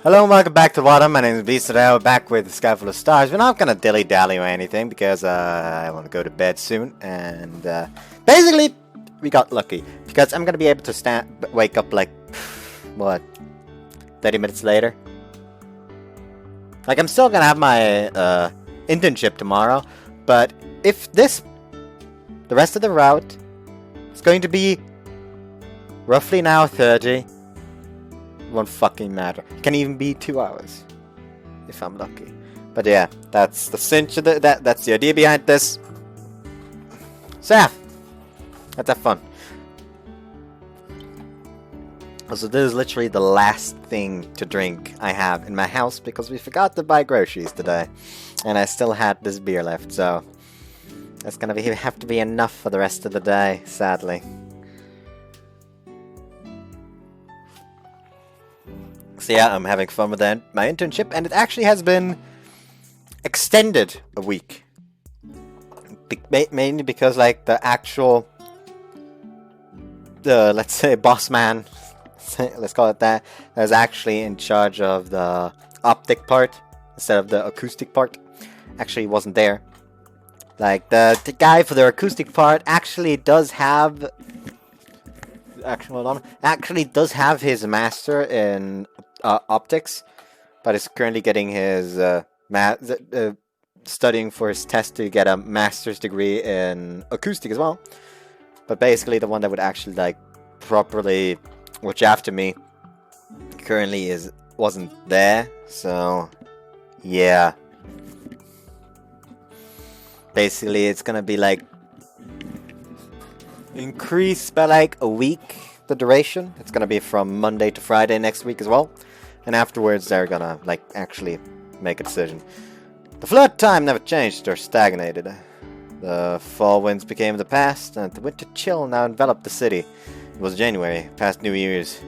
Hello and welcome back to Water. My name is Beast today. We're back with the Sky Full of Stars. We're not gonna dilly-dally or anything because I want to go to bed soon. And basically, we got lucky because I'm gonna be able to wake up like what, 30 minutes later. Like I'm still gonna have my internship tomorrow, but if the rest of the route is going to be roughly an hour 30. Won't fucking matter. It can even be 2 hours if I'm lucky. But yeah, that's the cinch of that's the idea behind this. So yeah, let's have fun. Also, this is literally the last thing to drink I have in my house because we forgot to buy groceries today, and I still had this beer left. So that's gonna have to be enough for the rest of the day, sadly. So yeah, I'm having fun with my internship, and it actually has been extended a week. Mainly because, like, the actual, let's say, boss man, let's call it that is actually in charge of the optic part instead of the acoustic part, actually wasn't there. Like, the guy for the acoustic part actually does have his master in optics, but is currently getting his studying for his test to get a master's degree in acoustic as well. But basically, the one that would actually like properly watch after me currently wasn't there. So yeah, basically, it's gonna be like increased by like a week. The duration. It's gonna be from Monday to Friday next week as well, and afterwards they're gonna like actually make a decision. The flood time never changed or stagnated. The fall winds became the past, and the winter chill now enveloped the city. It was January, past New Year's,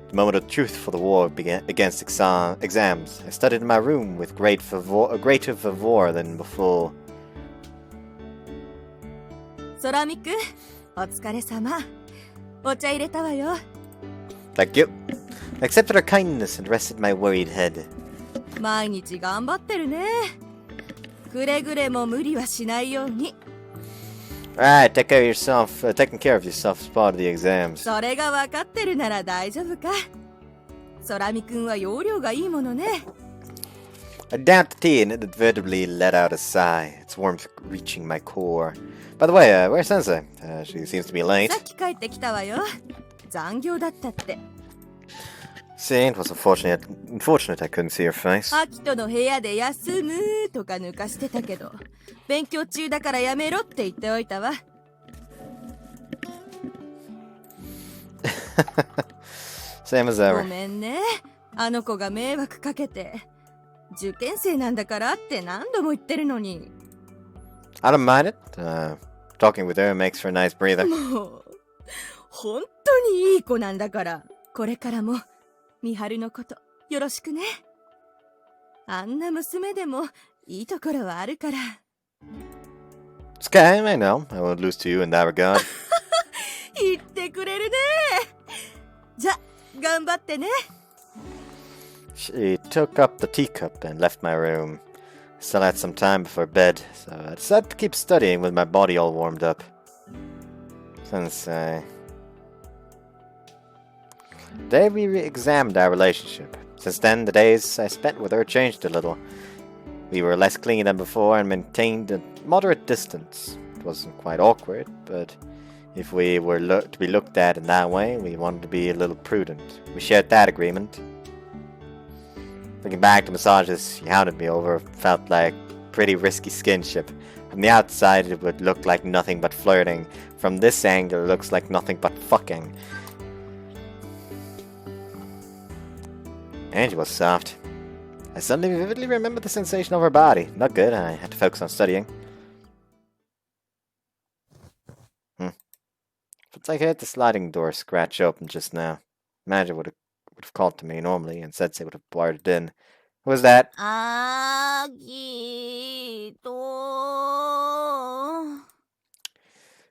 the moment of truth for the war against exams. I studied in my room with greater fervor than before. ソラミク、お疲れ様。お茶入れたわよ。Thank you. I accepted her kindness and rested my worried head. 毎日頑張ってるね。くれぐれも無理はしないように。Alright, taking care of yourself as part of the exams. それが分かってるなら大丈夫か。ソラミくんは容量がいいものね。I downed the tea and inadvertently let out a sigh, its warmth reaching my core. By the way, where's Sensei? She seems to be late. さっき帰ってきたわよ。残業だったって。See, it was unfortunate I couldn't see her face. アキトの部屋で休むとか抜かしてたけど、勉強中だからやめろって言っておいたわ。Same as ever. ごめんね。あの子が迷惑かけて。受験生なんだからって何度も言ってるのに。I don't mind it. Talking with her makes for a nice breather. もう、本当にいい子なんだから、これからも、ミハルのこと、よろしくね。あんな娘でも、いいところはあるから。It's okay, I know. I won't lose to you in that regard. 言ってくれるね。じゃ、頑張ってね。She took up the teacup and left my room. Still had some time before bed, so I decided to keep studying with my body all warmed up. Sensei. Today we re-examined our relationship. Since then, the days I spent with her changed a little. We were less clingy than before and maintained a moderate distance. It wasn't quite awkward, but if we were to be looked at in that way, we wanted to be a little prudent. We shared that agreement. Looking back, the massages she hounded me over felt like pretty risky skinship. From the outside, it would look like nothing but flirting. From this angle, it looks like nothing but fucking. And she was soft. I suddenly vividly remembered the sensation of her body. Not good, I had to focus on studying. It's like I heard the sliding door scratch open just now. Imagine would have called to me normally, and Sensei would have barred in. Who was that?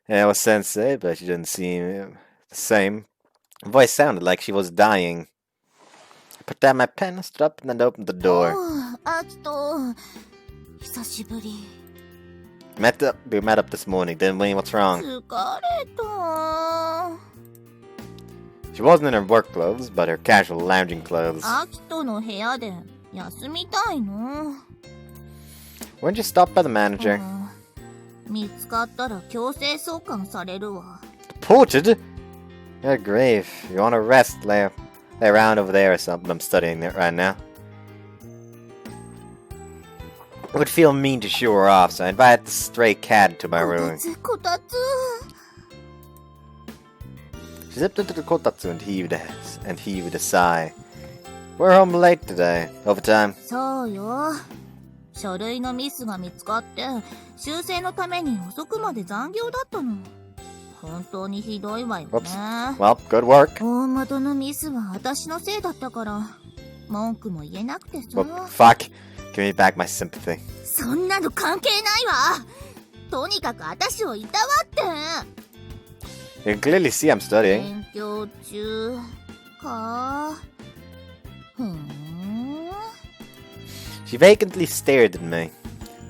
Yeah, it was Sensei, but she didn't seem the same. Her voice sounded like she was dying. put down my pen, stood up, and then opened the door. アキト、久しぶり。We met up this morning, didn't we? What's wrong? 疲れた。She wasn't in her work clothes, but her casual lounging clothes. アキトの部屋で休みたいの。Weren't you stopped by the manager? 見つかったら強制送還されるわ。Deported? Good grief. You want to rest, lay around over there or something. I'm studying it right now. It would feel mean to shoo her off, so I invited the stray cat into my room. She zipped into the kotatsu and heaved a sigh. We're home late today. Overtime. そうよ。書類のミスが見つかって修正のために遅くまで残業だったの。本当にひどいわよね。Well, good work. 大元のミスは私のせいだったから文句も言えなくてさ。Well, fuck. Give me back my sympathy. そんなの関係ないわ。とにかく私をいたわって。You can clearly see I'm studying. 勉強中か。She vacantly stared at me.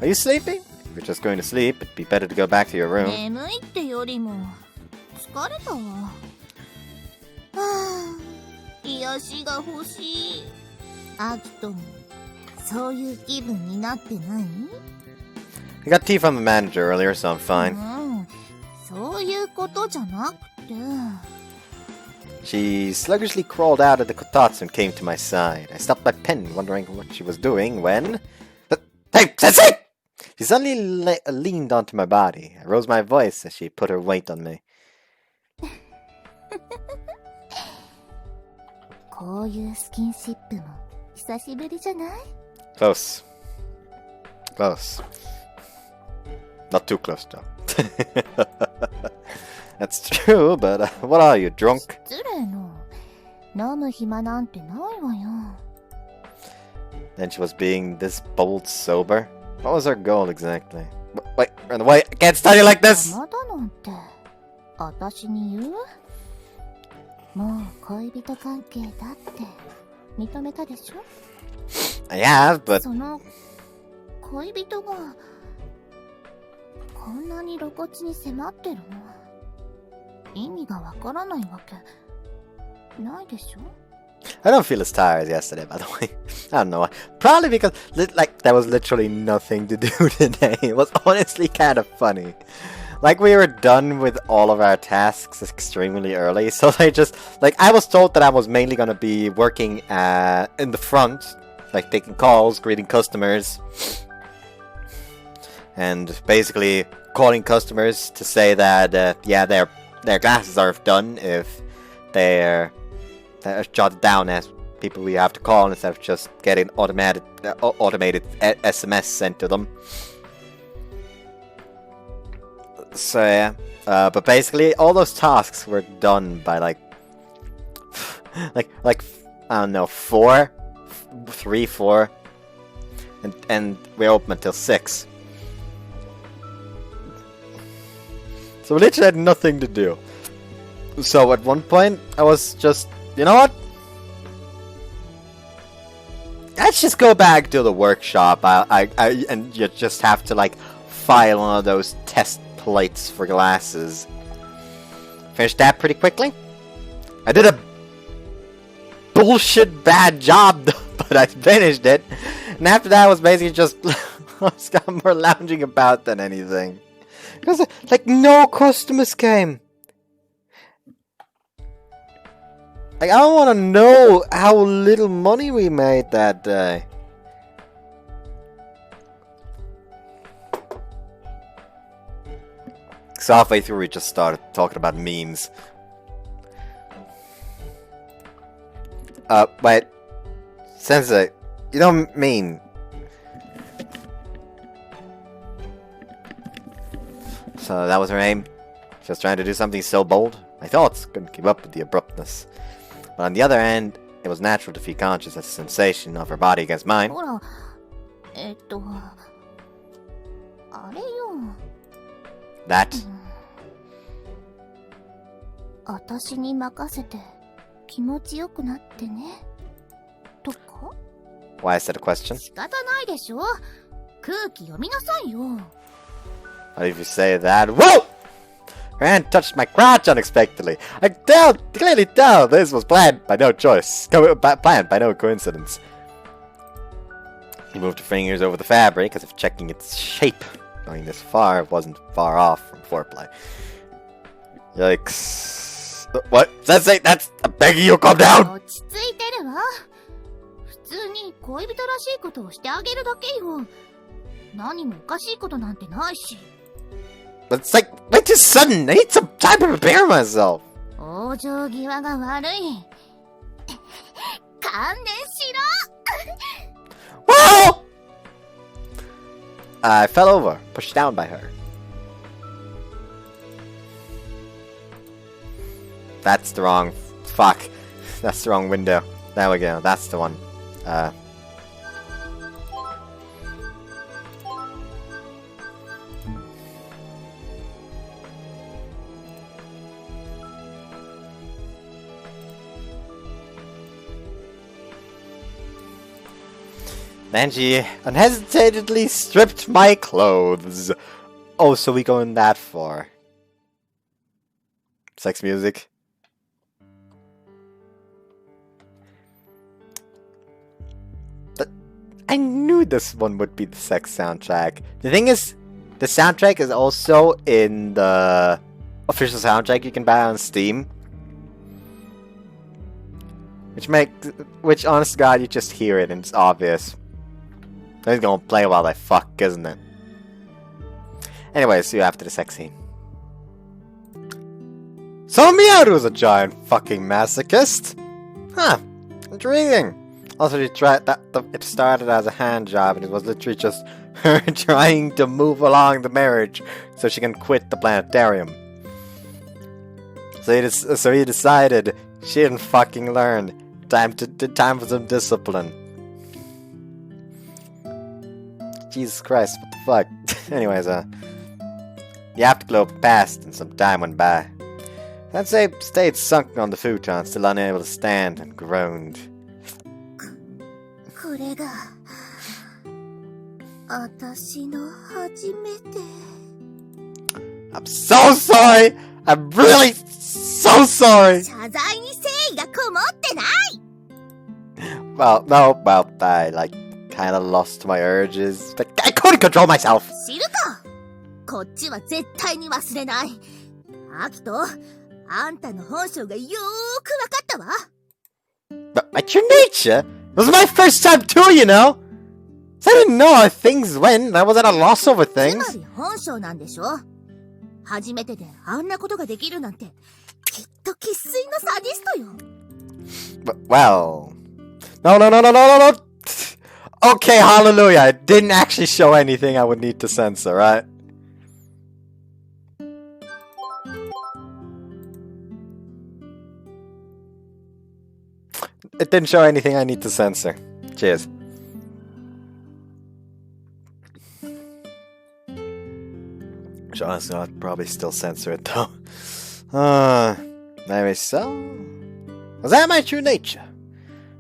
Are you sleeping? If you're just going to sleep, it'd be better to go back to your room. 眠いってよりも疲れたわ。はあ、癒しが欲しい。アキトもそういう気分になってない？ I got tea from the manager earlier, so I'm fine. そういうことじゃなくて。She sluggishly crawled out of the kotatsu and came to my side. I stopped my pen, wondering what she was doing when... Hey, sensei! She suddenly leaned onto my body. I rose my voice as she put her weight on me. こういうスキンシップも久しぶりじゃない？ Close. Close. Not too close, though. That's true, but what are you, drunk? 失礼の。飲む暇なんてないわよ。 Then she was being this bold sober? What was her goal exactly? Wait, run away! I can't study like this! まだなんて、私に言う？もう恋人関係だって認めたでしょ？ I have, but... その恋人がこんなに露骨に迫ってるのは意味がわからないわけないでしょ？ I don't feel as tired as yesterday, by the way. I don't know why. Probably because, there was literally nothing to do today. It was honestly kind of funny. Like, we were done with all of our tasks extremely early, so they just... I was told that I was mainly gonna be working in the front, taking calls, greeting customers, and basically calling customers to say that, yeah, their glasses are done if they're jotted down as people we have to call instead of just getting automated SMS sent to them. So yeah, but basically all those tasks were done by I don't know, 4, and we're open until 6. So we literally had nothing to do. So at one point I was just, you know what? Let's just go back to the workshop. And you just have to file one of those test plates for glasses. Finished that pretty quickly. I did a bullshit bad job though, but I finished it. And after that I was basically just I was more lounging about than anything. Because no customers came. I don't want to know how little money we made that day. So halfway through we just started talking about memes. Wait. Sensei, you don't mean... So that was her aim? Just trying to do something so bold? My thoughts couldn't keep up with the abruptness. But on the other hand, it was natural to feel conscious of the sensation of her body against mine. ほら、あれよ。That? 私に任せて気持ちよくなってね。Why is that a question? 仕方ないでしょ。空気読みなさいよ。 How if you say that? Whoa! Her hand touched my crotch unexpectedly. I clearly tell this was planned by no choice. Planned by no coincidence. He moved her fingers over the fabric as if checking its shape. Going this far wasn't far off from foreplay. Yikes. What? That's... I'm begging you, calm down! 落ち着いてるわ。普通に恋人らしいことをしてあげるだけよ。何もおかしいことなんてないし。But it's like, way too sudden! I need some time to prepare myself! 往生際が悪い。観念しろ。 Whoa! I fell over, pushed down by her. That's the wrong... Fuck. That's the wrong window. There we go, that's the one. Then she unhesitedly stripped my clothes. Oh, so we going that far. Sex music. But I knew this one would be the sex soundtrack. The thing is, the soundtrack is also in the official soundtrack you can buy on Steam. Which honest to God, you just hear it and it's obvious. It's gonna play while I fuck, isn't it? Anyway, see you after the sex scene. So Miharu's a giant fucking masochist? Huh, intriguing. Also, it started as a hand job and it was literally just her trying to move along the marriage so she can quit the planetarium. So he decided she didn't fucking learn. Time for some discipline. Jesus Christ, what the fuck? Anyways, the afterglow passed and some time went by. Sensei stayed sunken on the futon, still unable to stand, and groaned. これが私の初めて。 I'm so sorry! I'm really so sorry! 謝罪に誠意がこもってない。 Well, no, I kinda lost my urges. I couldn't control myself! 知るか。こっちは絶対に忘れない。アキト、あんたの本性がよーくわかったわ。 But my true nature? It was my first time too, you know? So I didn't know how things went, and I was at a loss over つ things. まり本性なんでしょ。初めてであんなことができるなんて、きっと生粋のサディストよ。 But, well... No. Okay, hallelujah. I didn't actually show anything I would need to censor, right? It didn't show anything I need to censor. Cheers. Sure, I'd probably still censor it though. Maybe so. Was that my true nature?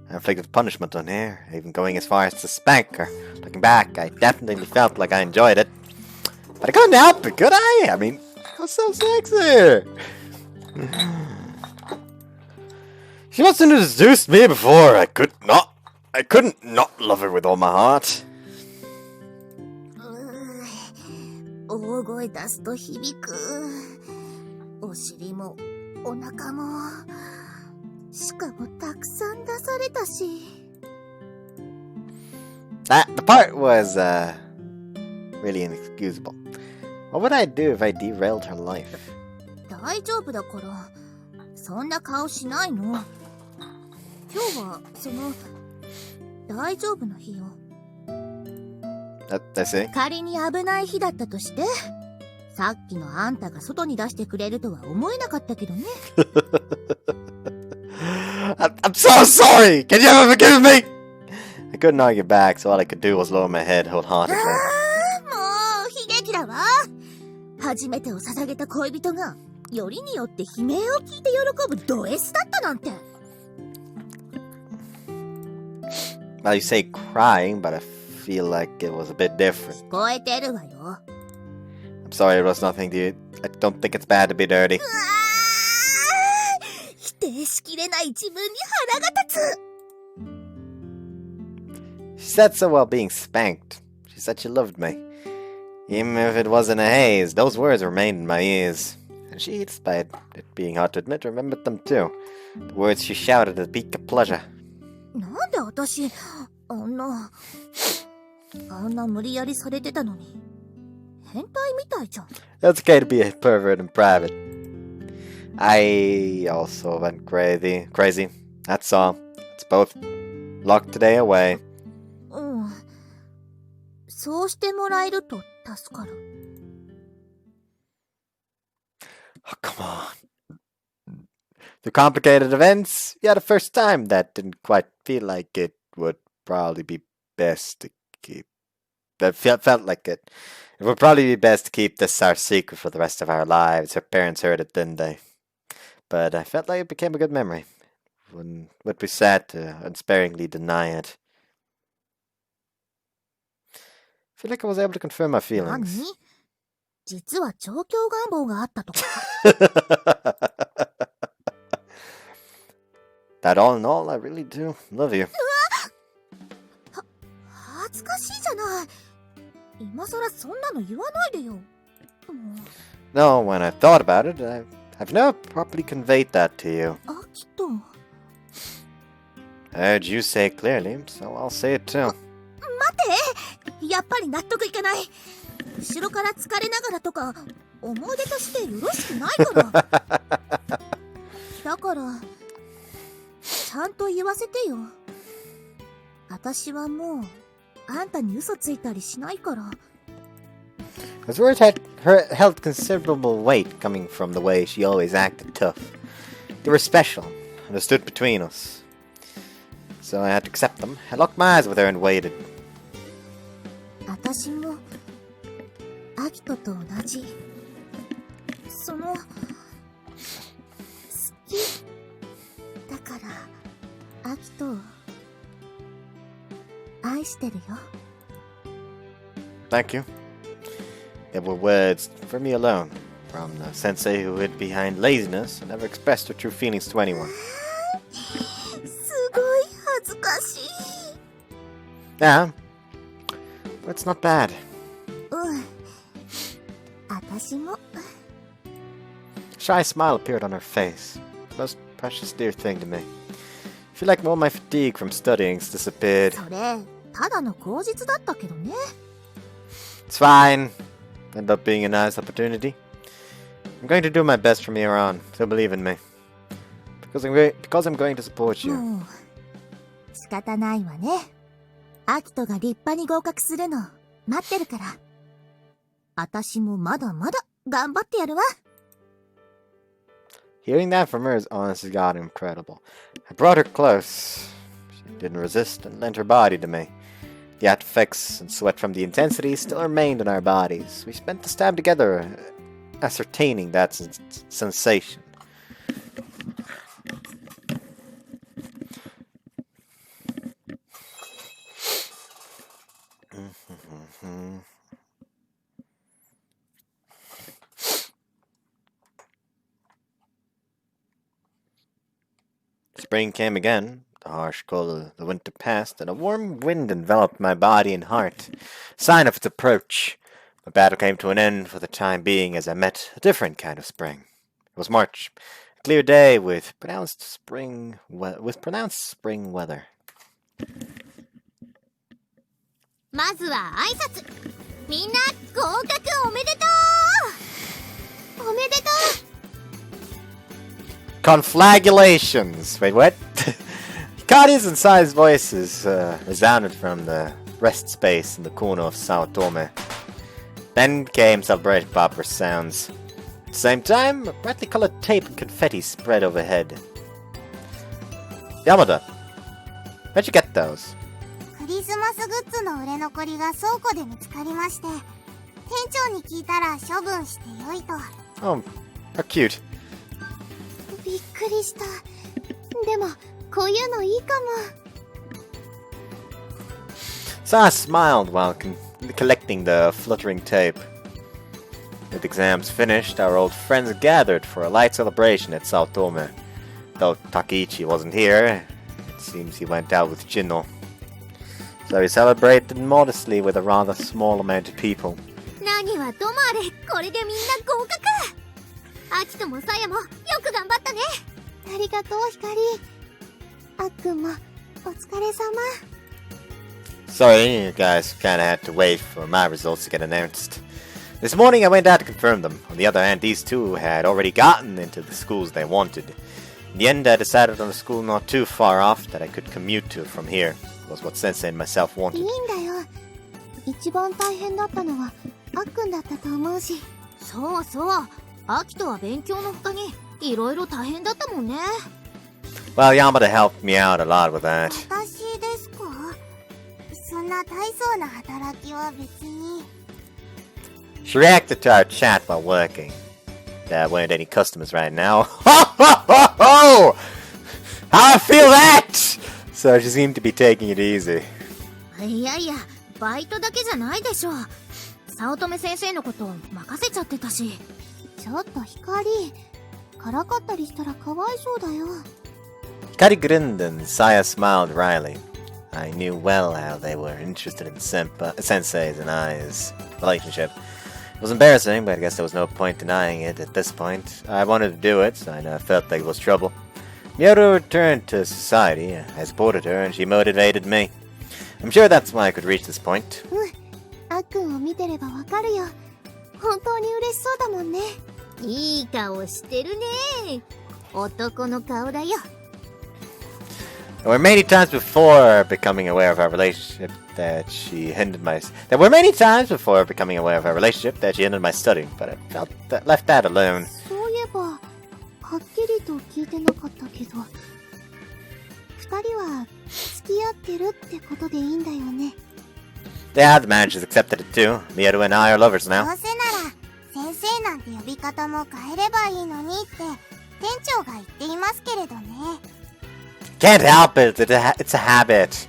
I inflicted punishment on her, even going as far as to spank her. Looking back, I definitely felt like I enjoyed it. But I couldn't help it, could I? I mean, I was so sexy. She must have introduced me before. I couldn't not love her with all my heart. 大声出すと響く。お尻もお腹も。しかもたくさん出されたし。The part was, really inexcusable. What would I do if I derailed her life? 大丈夫だから。そんな顔しないの。今日は、大丈夫の日よ。I see. 仮に危ない日だったとして、さっきのあんたが外に出してくれるとは思えなかったけどね。I'm so sorry! Can you ever forgive me? I couldn't argue back, so all I could do was lower my head wholeheartedly. もう、悲劇だわ。初めてを捧げた恋人が、よりによって悲鳴を聞いて喜ぶド S だったなんて。Well, you say crying, but I feel like it was a bit different. 聞こえてるわよ。I'm sorry, it was nothing to you. I don't think it's bad to be dirty. 否定しきれない自分に腹が立つ。 She said so while being spanked. She said she loved me. Even if it wasn't a haze, those words remained in my ears. And she, despite it being hard to admit, remembered them too. The words she shouted at peak of pleasure. なんで私、あんな無理やりされてたのに、変態みたいじゃん。It's okay to be a pervert in private. I also went crazy. That's all. It's both locked today away. うん。そうしてもらえると助かる。Oh, come on. Through complicated events, yeah, the first time that didn't quite feel like it would probably be best to keep. That felt like it. It would probably be best to keep this our secret for the rest of our lives. Her parents heard it, didn't they? But I felt like it became a good memory. Would be sad to unsparingly deny it. I feel like I was able to confirm my feelings. 何？実は調教願望があったとか。That all in all, I really do love you. 恥ずかしいじゃない。今さらそんなの言わないでよ。No, when I thought about it, I've never properly conveyed that to you. あきと。I heard you say it clearly, so I'll say it too. 待て！やっぱり納得いかない。後ろから疲れながらとか、思い出としてよろしくないから。だから、ちゃんと言わせてよ。私はもう、あんたに嘘ついたりしないから。His words held considerable weight coming from the way she always acted tough. They were special, and stood between us. So I had to accept them. I locked my eyes with her and waited. 私も、アキトと同じ。好き。だから、アキトを、愛してるよ。Thank you. They were words for me alone, from the sensei who hid behind laziness and never expressed her true feelings to anyone. すごい恥ずかしい。Yeah, but it's not bad. うん。私も。A shy smile appeared on her face. The most precious dear thing to me. I feel like all my fatigue from studying's disappeared. それ、ただの口実だったけどね。It's fine. Ended up being a nice opportunity. I'm going to do my best from here on, so believe in me. Because I'm going to support you. もう、仕方ないわね。アキトが立派に合格するの、待ってるから。私もまだまだ頑張ってやるわ。Hearing that from her is honest to God incredible. I brought her close. She didn't resist and lent her body to me. The effects and sweat from the intensity still remained in our bodies. We spent this time together, ascertaining that sensation. Spring came again. The harsh cold of the winter passed, and a warm wind enveloped my body and heart, sign of its approach. My battle came to an end for the time being as I met a different kind of spring. It was March, a clear day with pronounced spring weather. まずは挨拶。みんな合格おめでとう。おめでとう。Conflagulations! Wait, what? Hikari's and Sai's voices resounded from the rest space in the corner of Sao Tome. Then came celebration popper sounds. At the same time, a brightly colored tape and confetti spread overhead. Yamada, where'd you get those? クリスマスグッズの売れ残りが倉庫で見つかりまして、店長に聞いたら処分してよいと。Oh, how cute. びっくりした。でも、こういうのいいかも。Saya smiled while collecting the fluttering tape. With exams finished, our old friends gathered for a light celebration at Sao Tome. Though Takichi wasn't here, it seems he went out with Jinno. So we celebrated modestly with a rather small amount of people. 何はともあれ、これでみんな合格。アキトもサヤもよく頑張ったね。ありがとう、ヒカリ。あっくんもお疲れ様。Sorry, you guys kinda had to wait for my results to get announced. This morning I went out to confirm them. On the other hand, these two had already gotten into the schools they wanted. In the end, I decided on a school not too far off that I could commute to from here. It was what Sensei and myself い wanted. いんだよ。一番大変だったのはあっくんだったと思うし。そうそう。アキトは勉強の他にいろいろ大変だったもんね。Well, Yamada helped me out a lot with that. 私ですか？そんな大層な働きは別に。She reacted to our chat while working. There weren't any customers right now. Ho ho ho ho! How I feel that! So she seemed to be taking it easy. いやいや、バイトだけじゃないでしょ。早乙女先生のこと任せちゃってたし。ちょっと光、からかったりしたらかわいそうだよ。Hikari grinned and Saya smiled wryly. I knew well how they were interested in Sensei's and I's relationship. It was embarrassing, but I guess there was no point denying it at this point. I wanted to do it, so I felt like it was trouble. Miharu returned to society. I supported her, and she motivated me. I'm sure that's why I could reach this point. あっくんを見てればわかるよ。本当に嬉しそうだもんね。いい顔してるね。男の顔だよ。There were many times before becoming aware of our relationship that she hindered my studying, but I felt that left that alone. そういえば、はっきりと聞いてなかったけど、二人は付き合ってるってことでいいんだよね。Yeah, the managers accepted it too. Miharu and I are lovers ど now. うせなら、先生なんて呼び方も変えればいいのにって店長が言っていますけれどね。Can't help it. It's a habit.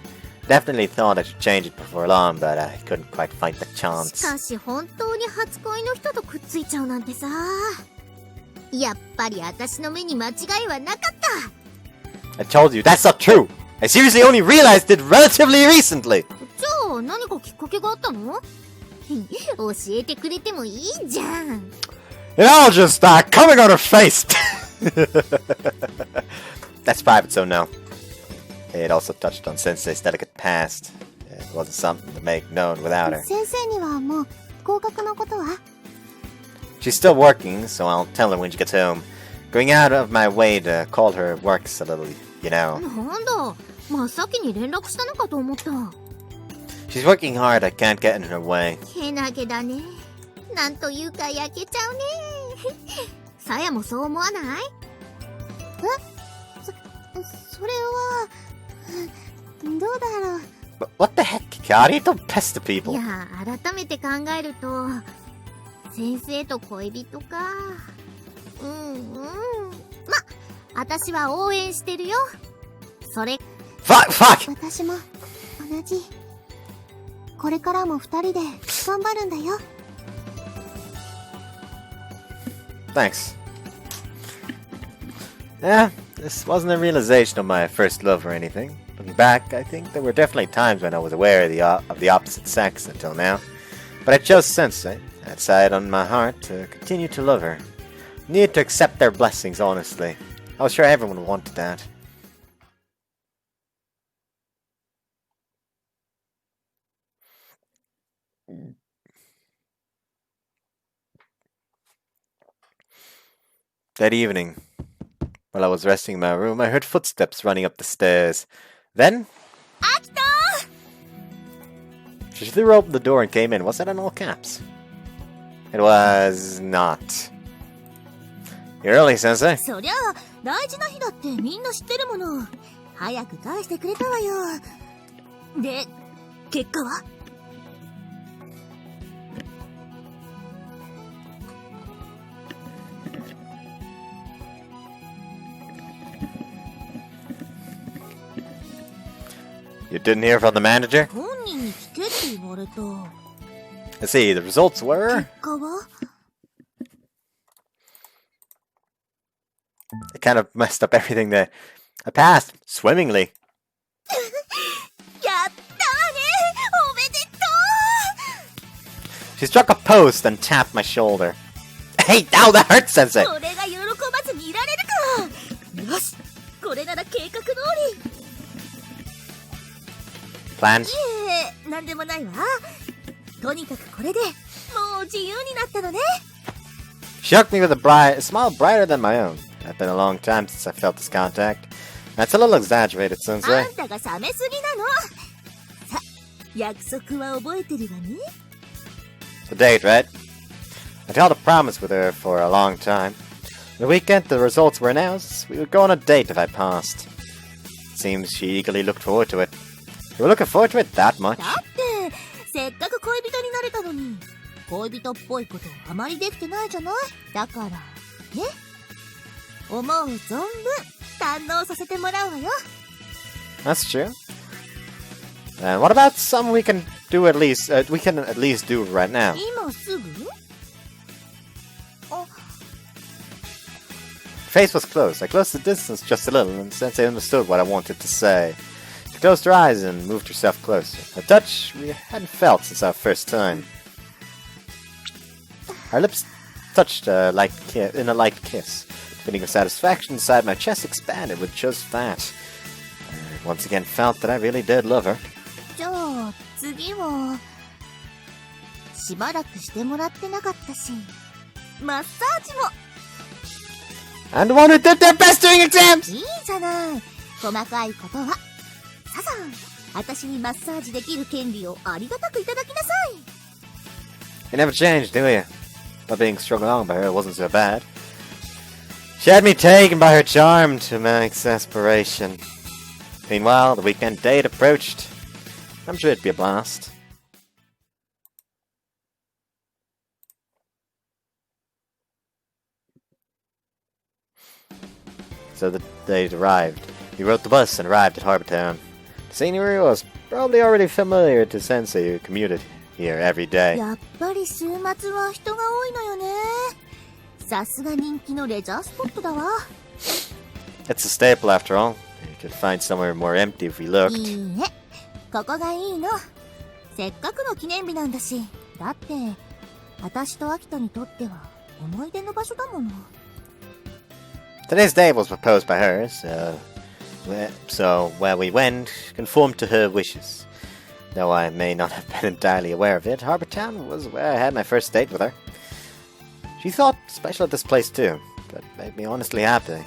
Definitely thought I should change it before long, but I couldn't quite find the し chance. かし本当に初恋の人とくっついちゃうなんてさ。やっぱり私の目に間違いはなかった。 I told you, that's not true. I seriously only realized it relatively recently. じゃあ何かきっかけがあったの？教えてくれてもいいじゃん。 It all just coming on her face. That's private, so no. It also touched on Sensei's delicate past. It wasn't something to make known without her. 先生にはもう合格のことは？ She's still working, so I'll tell her when she gets home. Going out of my way to call her works a little, you know. なんだ、真っ先に連絡したのかと思った。 She's working hard, I can't get in her way. けなげだね。なんというか焼けちゃうね。さやもそう思わない？それはどうだろう。 But what the heck, Hikari? Don't pester い people. や、改めて考えると先生と恋人か。ま、私は応援してるよ。それ Fuck! 私も同じ。これからも二人で頑張るんだよ。 Thanks. Yeah, this wasn't a realization of my first love or anything. Looking back, I think there were definitely times when I was aware of the opposite sex until now. But I chose Sensei. I decided on my heart to continue to love her. I needed to accept their blessings, honestly. I was sure everyone wanted that. That evening, while I was resting in my room, I heard footsteps running up the stairs. Then... Akito! She threw open the door and came in. Was that in all caps? It was not. You're early, Sensei. そりゃあ大事な日だってみんな知ってるもの。早く返してくれたわよ。で、結果は？ You didn't hear from the manager? 本人に聞けって言われた。 Let's see, the results were... 結果は It kind of messed up everything there. I passed swimmingly. やったわねおめでと She struck a post and tapped my shoulder. Hey, ow, that hurts, う Sensei! これが喜ばずにいられるかよしこれなら計画通り Plans? なんでもないわとにかくこれでもう自由になったのね She hugged me with a smile brighter than my own. It's been a long time since I felt this contact. That's a little exaggerated, あ Sensei. んたが冷めすぎなのさ約束は覚えてるわね The date, right? I'd held a promise with her for a long time. The weekend the results were announced, we would go on a date if I passed. It seems she eagerly looked forward to it. You were looking forward to it that much? だってせっかく恋人になれたのに恋人っぽいことあまりできてないじゃないだからね思う存分堪能させてもらうわよ That's true. And what about some we can do at least, we can at least do right now? 今すぐ Her face was closed. I closed the distance just a little, and Sensei understood what I wanted to say. She closed her eyes and moved herself closer. A touch we hadn't felt since our first time. Our lips touched in a light kiss. The feeling of satisfaction inside my chest expanded with just that. I once again felt that I really did love her. じゃあ次はしばらくしてもらってなかったしマッサージも And the one who did their best during exams! いいじゃない細かいことはささ私にマッサージできる権利をありがたくいただきなさい You never changed, do you? Not being strung along by her wasn't so bad. She had me taken by her charm to my exasperation. Meanwhile, the weekend date approached. I'm sure it'd be a blast. So the date arrived. We rode the bus and arrived at Harbour Town. The scenery was probably already familiar to Sensei, who commuted here every day. やっぱり週末は人が多いのよねさすが人気のレジャースポットだわ It's a staple after all. You could find somewhere more empty if we looked. いいえここがいいのせっかくの記念日なんだしだって私とアキトにとっては思い出の場所だもの Today's date was proposed by her, so where we went conformed to her wishes. Though I may not have been entirely aware of it, Harbour Town was where I had my first date with her. She thought special of this place too, that made me honestly happy.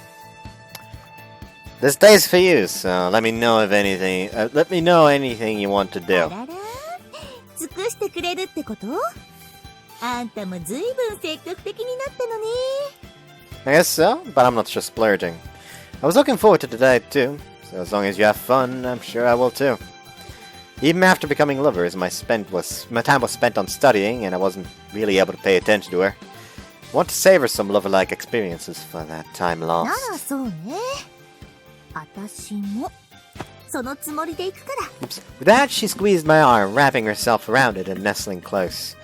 This day's for you, so let me know anything you want to あ do. らら尽くしてくれるってことあんたもずいぶん積極的になったのね I guess so, but I'm not just splurging. I was looking forward to the date too, so as long as you have fun, I'm sure I will too. Even after becoming lovers, my time was spent on studying, and I wasn't really able to pay attention to her. I want to savor some lover-like experiences for that time な lost. らそうね私もそのつもりで行くから Oops. With that, she squeezed my arm, wrapping herself around it and nestling close.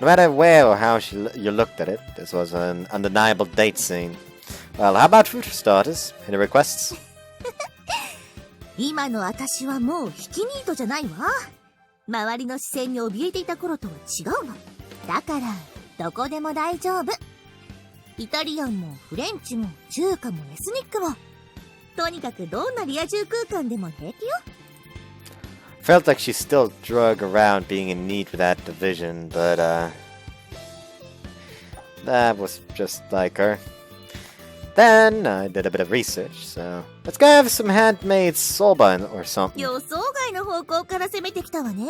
No matter where or how you looked at it, this was an undeniable date scene. Well, how about food for starters? Any requests? 今の私はもうヒキニートじゃないわ周りの視線に怯えていた頃とは違うのだからどこでも大丈夫イタリアンもフレンチも中華もエスニックもとにかくどんなリア充空間でも平気よ Felt like she still drug around being in need for that division, but that was just like her. Then I did a bit of research, so let's go have some handmade soba or something. 予想外の方向から攻めてきたわね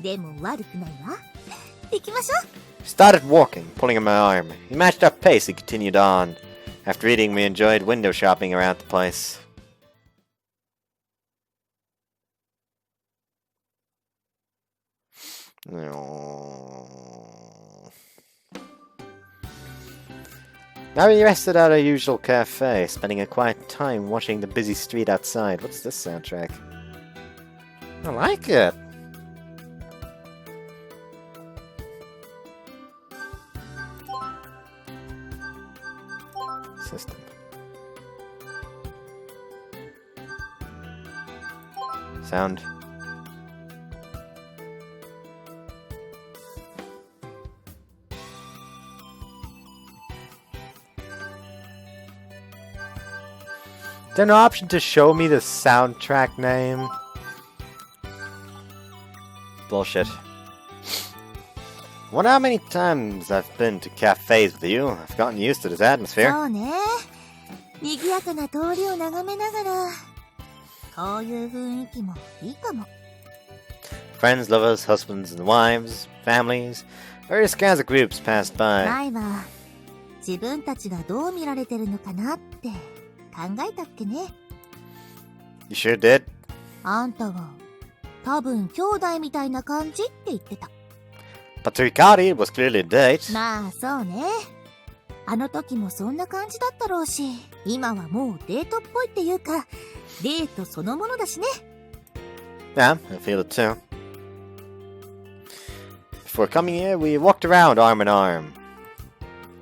でも悪くないわ行きましょう She started walking, pulling on my arm. He matched our pace and continued on. After eating, we enjoyed window shopping around the place. Now we rested at our usual cafe, spending a quiet time watching the busy street outside. What's this soundtrack? I like it. System. Sound. Is there no option to show me the soundtrack name? Bullshit. Wonder how many times I've been to cafes with you. I've gotten used to this atmosphere. そうね。賑やかな通りを眺めながら、こういう雰囲気もいいかも。Friends, lovers, husbands and wives, families, various kinds of groups passed by. 前は、自分たちがどう見られてるのかなって考えたっけね。You sure did? あんたは、多分兄弟みたいな感じって言ってた。Patriarchy was clearly a date. まあそうね。あの時もそんな感じだったろうし、今はもうデートっぽいっていうか、デートそのものだしね。Yeah, I feel it too. Before coming here, we walked around arm in arm.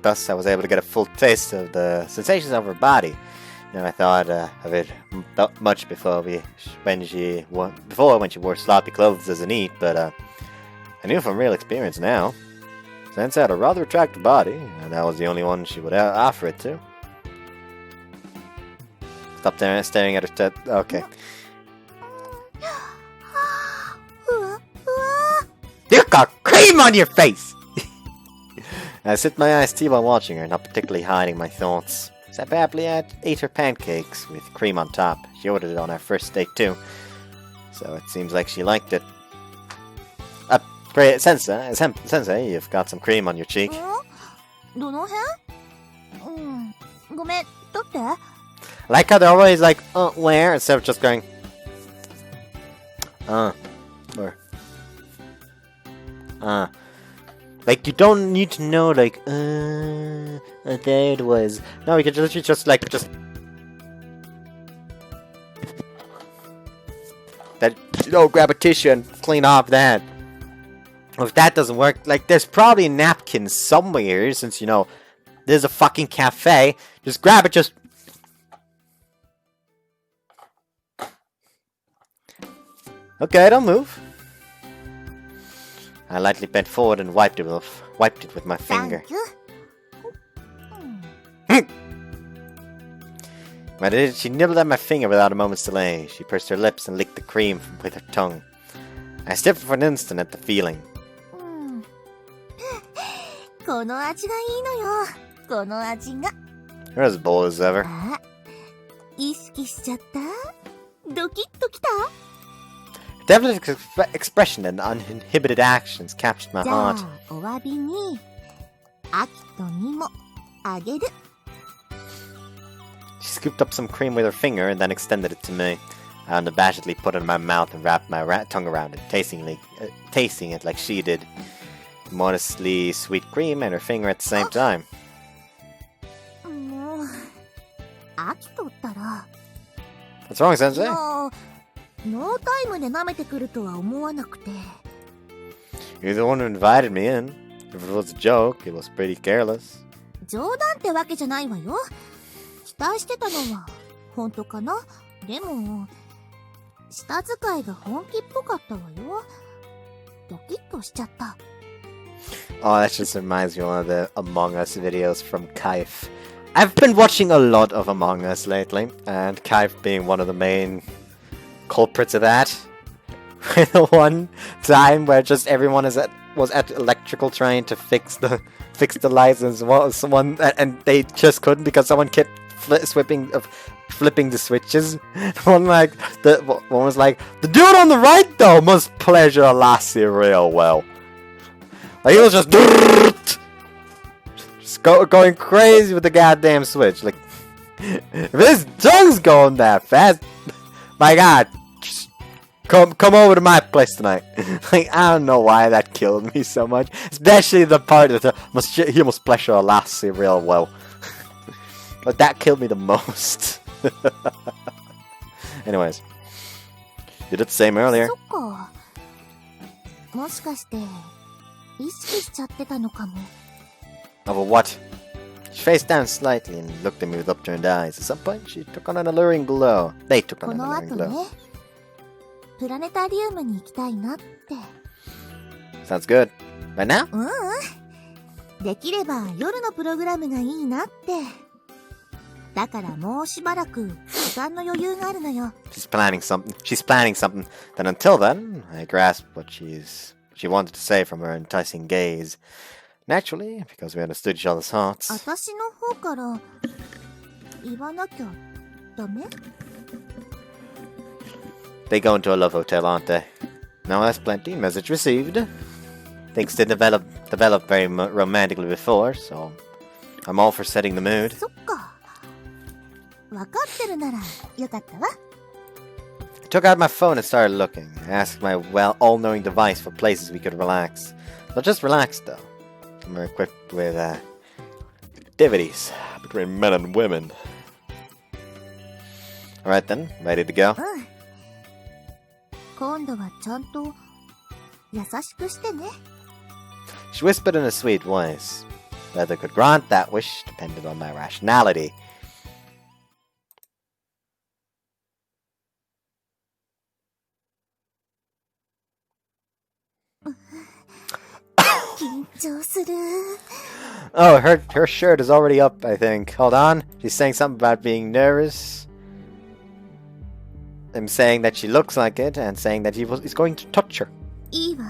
Thus, I was able to get a full taste of the sensations of her body. You know, I thought of it much before when she wore sloppy clothes as a neat, but I knew from real experience now. Sense had a rather attractive body, and that was the only one she would offer it to. Stop there staring at her okay. You got cream on your face! I sipped my iced tea while watching her, not particularly hiding my thoughts. So I happily ate her pancakes with cream on top. She ordered it on our first date too. So it seems like she liked it. Sensei, you've got some cream on your cheek. どの辺？ごめん、取って。Like how they're always like, where? Instead of just going, or, like you don't need to know, like, there it was. No, you can literally just that, grab a tissue and clean off that. If that doesn't work, like, there's probably napkins somewhere, since, you know, there's a fucking cafe. Just grab it, just... Okay, don't move. I lightly bent forward and wiped it with my finger. She nibbled at my finger without a moment's delay. She pursed her lips and licked the cream with her tongue. I stiffened for an instant at the feeling. この味がいいのよ。この味が。You're as bold as ever. あ、意識しちゃった？ドキッときた？ Definite expression and uninhibited actions captured my じゃあ heart. お詫びに、アキトにもあげる。She scooped up some cream with her finger and then extended it to me. I unabashedly put it in my mouth and wrapped my tongue around it, tasting it like she did. Modestly sweet cream and her finger at the same time. もう、アキトったら。 What's wrong, Sensei? ノータイムで舐めてくるとは思わなくて。You're the one who invited me in. If it was a joke, it was pretty careless. 冗談ってわけじゃないわよ。期待してたのは本当かな。でも、舌使いが本気っぽかったわよ。ドキッとしちゃった。Oh, that just reminds me of one of the Among Us videos from Kaif. I've been watching a lot of Among Us lately, and Kaif being one of the main culprits of that. The one time where just everyone was at electrical trying to fix the lights, and someone and they just couldn't because someone kept flipping the switches. One was like, the dude on the right though must pleasure a lassie real well. Like, he was just going crazy with the goddamn switch. Like, if his tongue's going that fast, my god, just come over to my place tonight. Like, I don't know why that killed me so much, especially the part that he must pleasure a lassie real well. But that killed me the most. Anyways, You did the same earlier. そっか。もしかして、意識しちゃってたのかも。Oh, but what? She faced down slightly and looked at me with upturned eyes. At some point, she took on an alluring glow. They took こ on an の alluring 後 glow. ね、プラネタリウムに行きたいなって。Sounds good. Right now? できれば夜のプログラムがいいなって。だからもうしばらく時間の余裕があるのよ。She's planning something. Then until then, I grasped what she wanted to say from her enticing gaze. Naturally, because we understood each other's hearts. 私の方から言わなきゃダメ？ They go into a love hotel, aren't they? No, that's plenty. Message received. Things didn't develop very romantically before, so I'm all for setting the mood. そっか。わかってるならよかったわ。I took out my phone and started looking. I asked my all-knowing device for places we could relax. Not just relax, though. We're equipped with activities between men and women. Alright then, ready to go? 今度はちゃんと優しくしてね。She whispered in a sweet voice. Whether I could grant that wish depended on my rationality. 緊張する。Oh, her shirt is already up, I think. Hold on. She's saying something about being nervous. I'm saying that she looks like it, and saying that he's going to touch her. いいわ。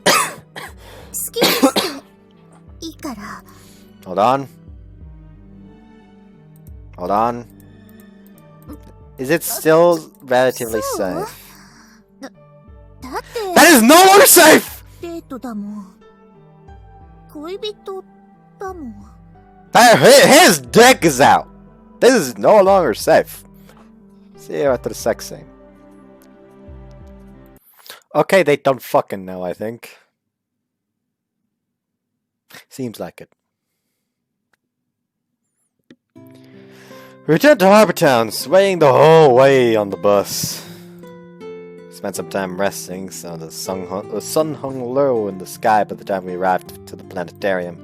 好きにしていいから。Hold on. Hold on. Is it still relatively safe? だって That is no longer safe! デートだもん。恋人だもん。His dick is out! This is no longer safe. See you after the sex scene. Okay, they done fucking now, I think. Seems like it. We returned to Harbour Town, swaying the whole way on the bus. Spent some time resting, so the sun hung low in the sky by the time we arrived to the planetarium.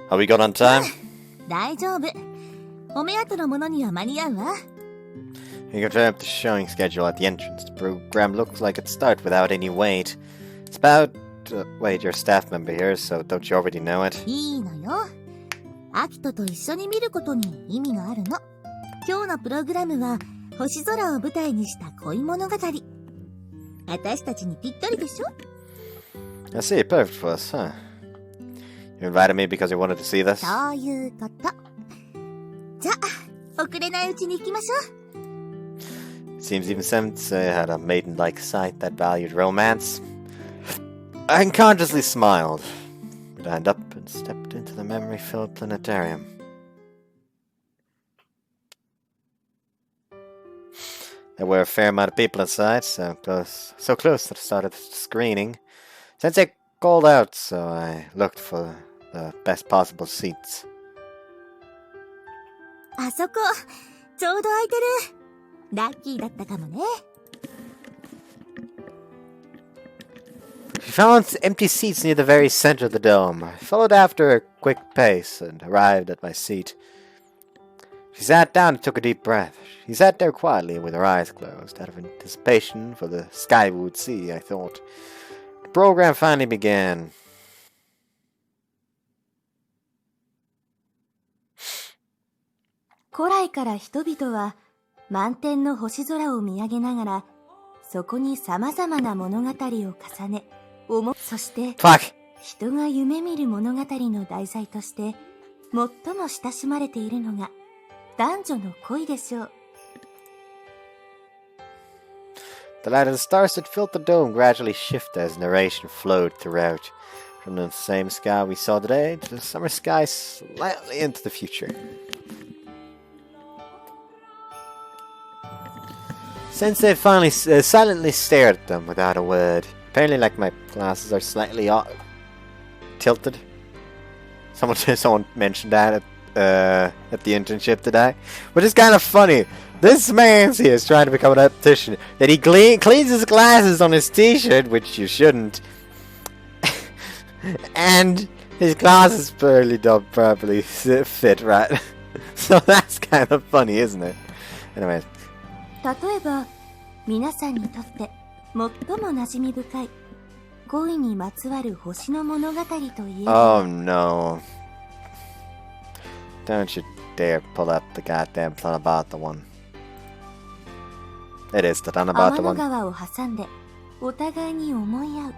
Are we good on time? 大丈夫。お目当てのものには間に合うわ。We confirmed the showing schedule at the entrance. The program looks like it starts without any wait. It's about... wait, you're a staff member here, so don't you already know it? いいのよ。アキトと一緒に見ることに意味があるの。今日のプログラムは星空を舞台にした恋物語。私たちにぴったりでしょ？ I see, perfect for us, huh? You invited me because you wanted to see this? そういうこと。じゃあ、遅れないうちに行きましょう。Seems even Sensei had a maiden-like sight that valued romance. I unconsciously smiled, lined up and stepped into the memory-filled planetarium. There were a fair amount of people inside, so close that I started screening. Sensei called out, so I looked for the best possible seats. あそこ、ちょうど空いてる。ラッキーだったかもね。She found empty seats near the very center of the dome. I followed after a quick pace and arrived at my seat. She sat down and took a deep breath. She sat there quietly with her eyes closed, out of anticipation for the sky we would see, I thought. The program finally began. Fuck! The light of the stars that filled the dome gradually shifted as narration flowed throughout. From the same sky we saw today to the summer sky slightly into the future. Sensei finally silently stared at them without a word. Apparently, like, my glasses are slightly tilted. Someone mentioned that at the internship today, which is kind of funny. This man here is trying to become an optician. That he cleans his glasses on his t-shirt, which you shouldn't. And his glasses barely don't properly fit right. So that's kind of funny, isn't it? Anyways. 例えば、皆さんにとって最も馴染み深い恋にまつわる星の物語といえば。 Oh no. Don't you dare pull up the goddamn Tanabata one. It is the Tanabata 天の one. 川を挟んでお互いに思い合う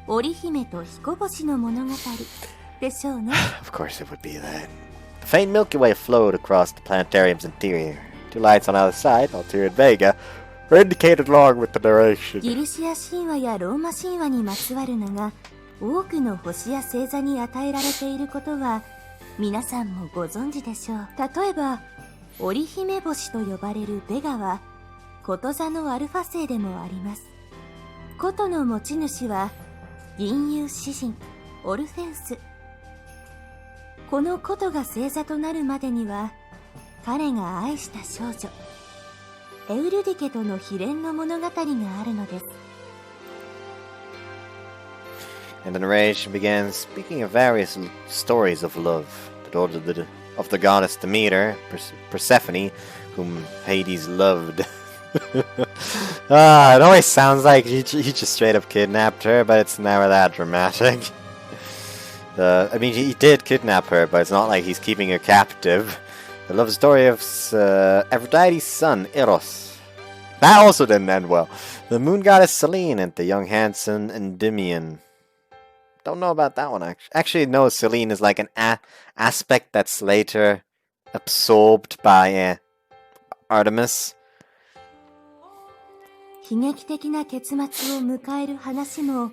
織姫と彦星の物語でしょうね。 Of course it would be that. The faint Milky Way flowed across the planetarium's interior. Two lights on either side, Altair and Vega, were indicated along with the narration. ギリシア神話やローマ神話にまつわる名が多くの星や星座に与えられていることは皆さんもご存知でしょう。例えば織姫星と呼ばれるベガはこと座のアルファ星でもあります。ことの持ち主は銀融詩人オルフェウス。このことが星座となるまでには彼が愛した少女エウルディケとの秘伝の物語があるのです。 And the narration began speaking of various stories of love, the daughter of the goddess Demeter, Persephone, whom Hades loved. It always sounds like he just straight up kidnapped her, but it's never that dramatic. I mean, he did kidnap her, but it's not like he's keeping her captive. The love story of Aphrodite's son, Eros. That also didn't end well. The moon goddess Selene and the young handsome Endymion. Don't know about that one, actually. Actually, no, Selene is like an aspect that's later absorbed by Artemis. 悲劇的な結末を迎える話も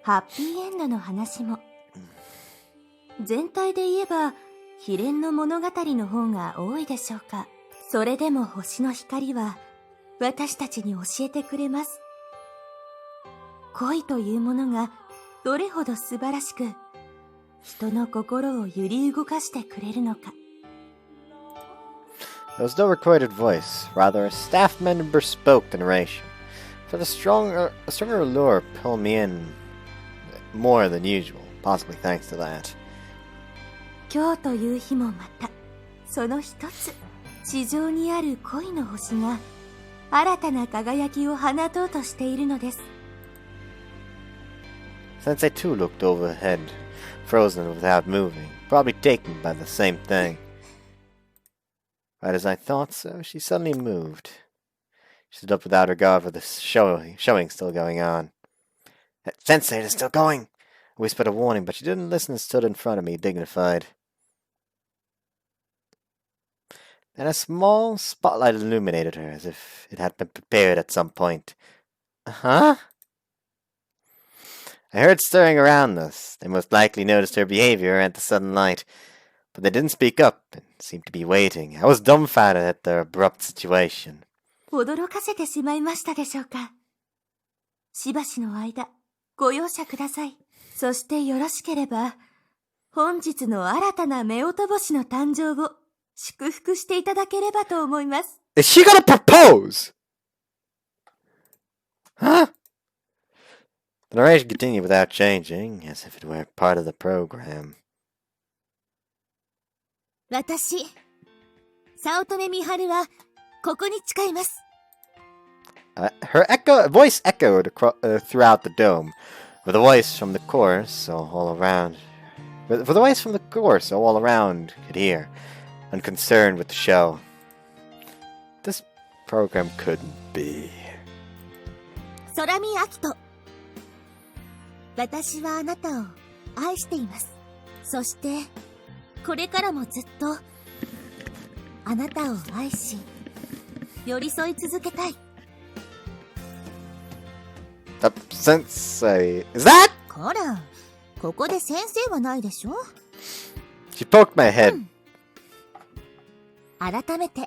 ハッピーエンドの話も全体で言えば秘伝の物語の方が多いでしょうか。それでも星の光は私たちに教えてくれます。恋というものがどれほど素晴らしく人の心を揺り動かしてくれるのか。 There was no recorded voice, rather a staff member spoke the narration. For a stronger allure pulled me in more than usual, possibly thanks to that. 今日という日もまたその一つ地上にある恋の星が新たな輝きを放とうとしているのです。 Sensei too looked overhead, frozen without moving, probably taken by the same thing. Right as I thought so, she suddenly moved. She stood up without regard for the showing still going on. Sensei, it is still going! I whispered a warning, but she didn't listen and stood in front of me, dignified. Then a small spotlight illuminated her, as if it had been prepared at some point. Huh? I heard stirring around us. They most likely noticed her behavior at the sudden light, but they didn't speak up and seemed to be waiting. I was dumbfounded at their abrupt situation. 驚かせてしまいましたでしょうか。しばしの間、ご容赦ください。そしてよろしければ、本日の新たな夫婦星の誕生を祝福していただければと思います。Is she gonna propose? Huh? The narration continued without changing, as if it were part of the program. 私、早乙女美春は、ここに誓います。Her voice echoed throughout the dome, with a voice from the chorus, so all around could hear, unconcerned with the show. This program couldn't be. 空見明人。私はあなたを愛しています。そして、これからもずっと、あなたを愛し、寄り添い続けたい。Sensei, is that? こら、ここで先生はないでしょ。 She poked my head. 改めて。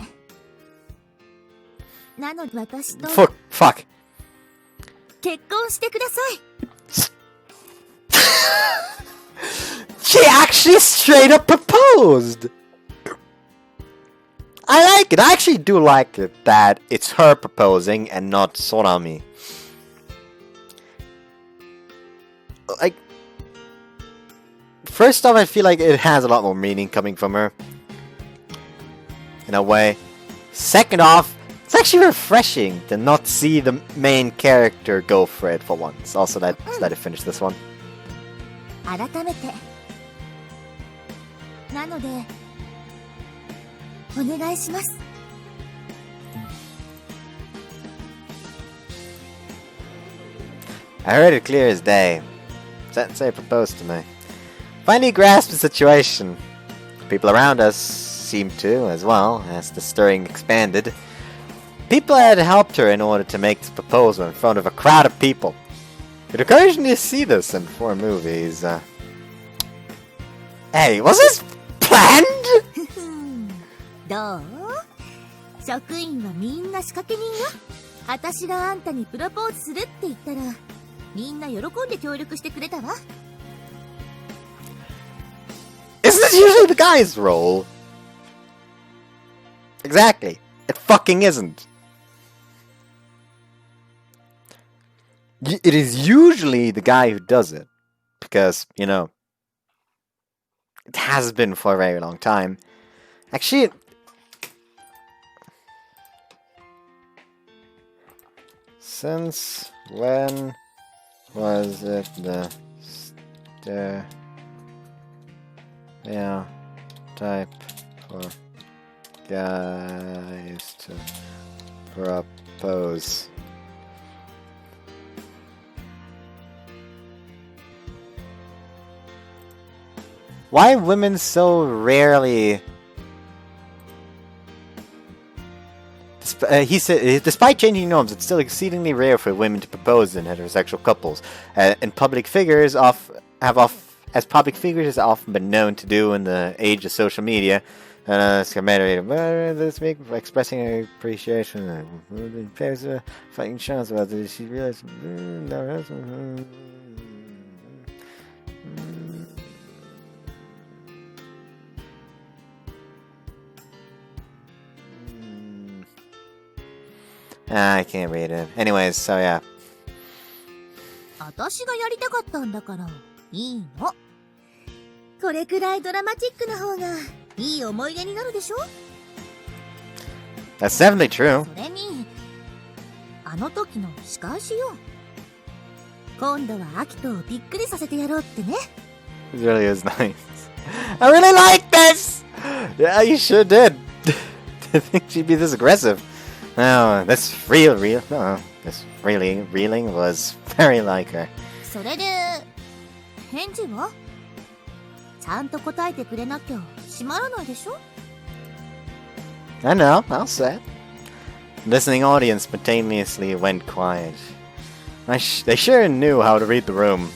なので私と Fuck. 結婚してください。She actually straight up proposed. I like it. I actually do like it that it's her proposing and not Sorami. Like, first off, I feel like it has a lot more meaning coming from her. In a way. Second off, it's actually refreshing to not see the main character go for it for once. Also, let's let it finish this one. 改めてなのでお願いします。 I heard it clear as day. Sensei proposed to me. Finally grasped the situation. People around us seemed to, as well, as the stirring expanded. People had helped her in order to make this proposal in front of a crowd of people. It occurs me to see this in 4 movies. Hey, was this planned? どう？職員はみんな仕掛け人よ。私があんたにプロポーズするって言ったら、みんな喜んで協力してくれたわ。 Isn't this usually the guy's role? Exactly. It fucking isn't. It is usually the guy who does it. Because, you know, it has been for a very long time. Actually, since when was it the type for guys to propose? Why women so rarely? He said, despite changing norms, it's still exceedingly rare for women to propose in heterosexual couples. And public figures as public figures has often been known to do in the age of social media. This week, expressing appreciation, fighting chance about this. She realized. I can't read it. Anyways, so yeah. 私がやりたかったんだからいいの。これくらいドラマチックな方がいい思い出になるでしょ。 That's definitely true. それにあの時の仕返しよ。今度はアキトをびっくりさせてやろうってね。 It really is nice. I really like this! Yeah, you sure did. Didn't think she'd be this aggressive. No, this reeling was very like her. それで返事はちゃんと答えてくれなきゃ閉まらないでしょ。 I know, I'll say it. Listening audience spontaneously went quiet. They sure knew how to read the room.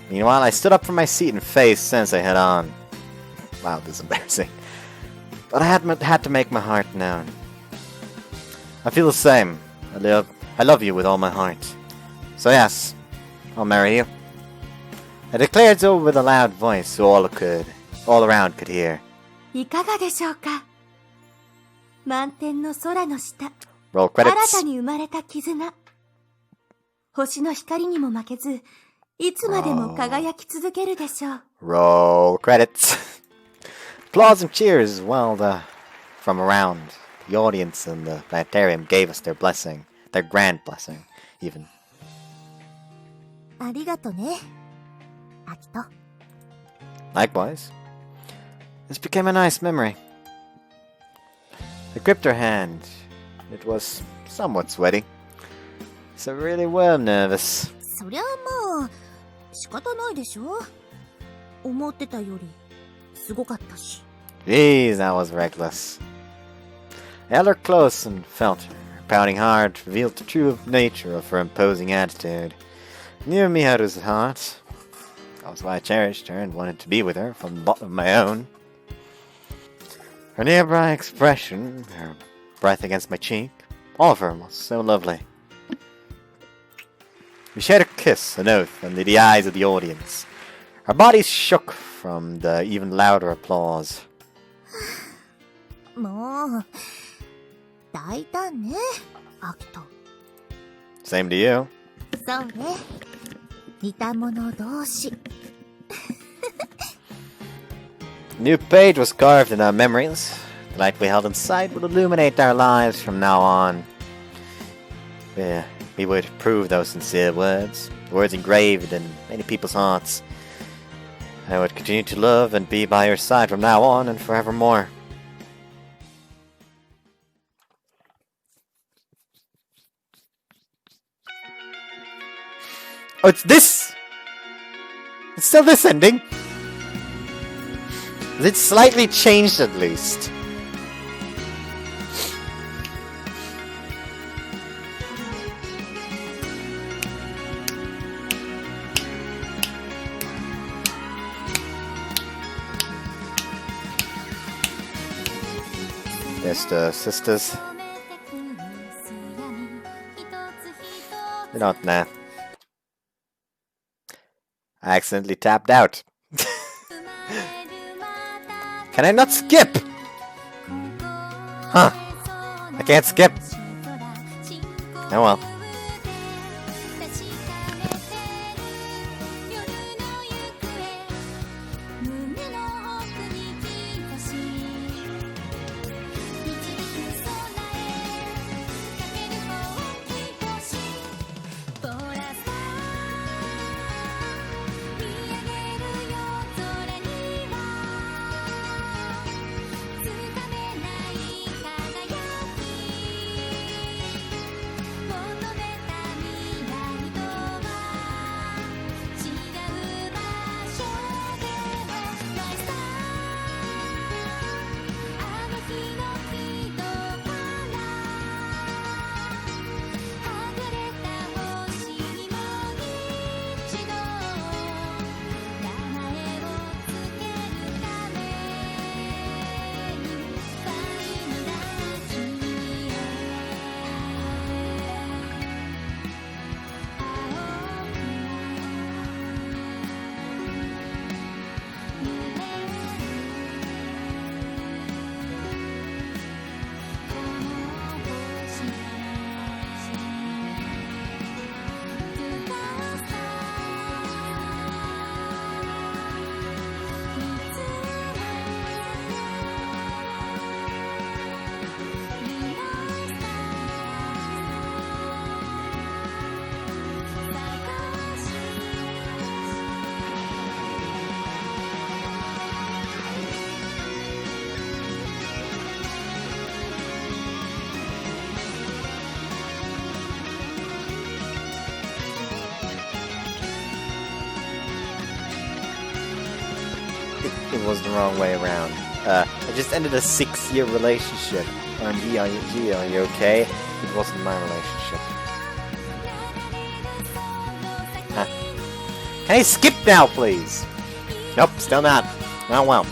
Meanwhile, I stood up from my seat and faced Sensei head on. Wow, this is embarrassing. But I had to make my heart known. I feel the same. I love you with all my heart. So yes, I'll marry you. I declared so with a loud voice so all around could hear. いかがでしょうか。満天の空の下、 Roll 新 credits. たに生まれた絆。星の光にも負けず、いつまでも輝き続けるでしょう。 Roll credits. Applause and cheers welled from around. The audience in the planetarium gave us their blessing, their grand blessing, even. ありがとね、アキト。 Likewise. This became a nice memory. I gripped her hand. It was somewhat sweaty. So really well nervous. そりゃまあ仕方ないでしょ。思ってたよりすごかったし。 Jeez, that was reckless. I held her close and felt her. Her pounding heart revealed the true nature of her imposing attitude. Near Miharu's heart. That was why I cherished her and wanted to be with her from the bottom of my own. Her nearby expression, her breath against my cheek, all of her was so lovely. We shared a kiss, an oath, under the eyes of the audience. Our bodies shook from the even louder applause. もう、大胆ね、アキト。Same to you. そうね。似た者同士。New page was carved in our memories. The light we held inside would illuminate our lives from now on. We would prove those sincere words, words engraved in many people's hearts. I would continue to love and be by your side from now on and forevermore. Oh, it's this! It's still this ending? It's slightly changed at least. There's the sisters. They're not nah. I accidentally tapped out. Can I not skip? Huh. I can't skip. Oh well. It was the wrong way around. I just ended a 6-year relationship. RMG, are you okay? It wasn't my relationship. Huh. Can I skip now, please? Nope, still not. Oh well.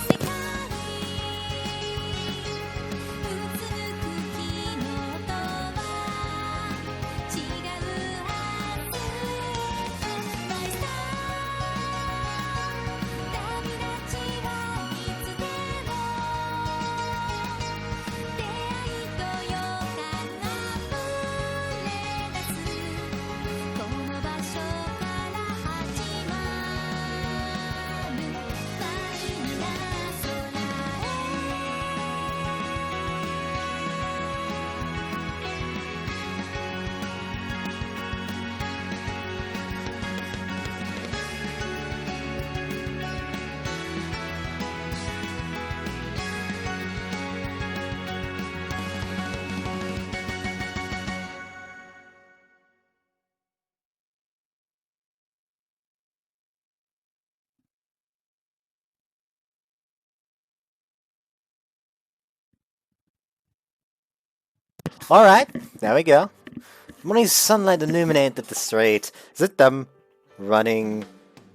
Alright, there we go. Morning sunlight illuminated the street. Is it them running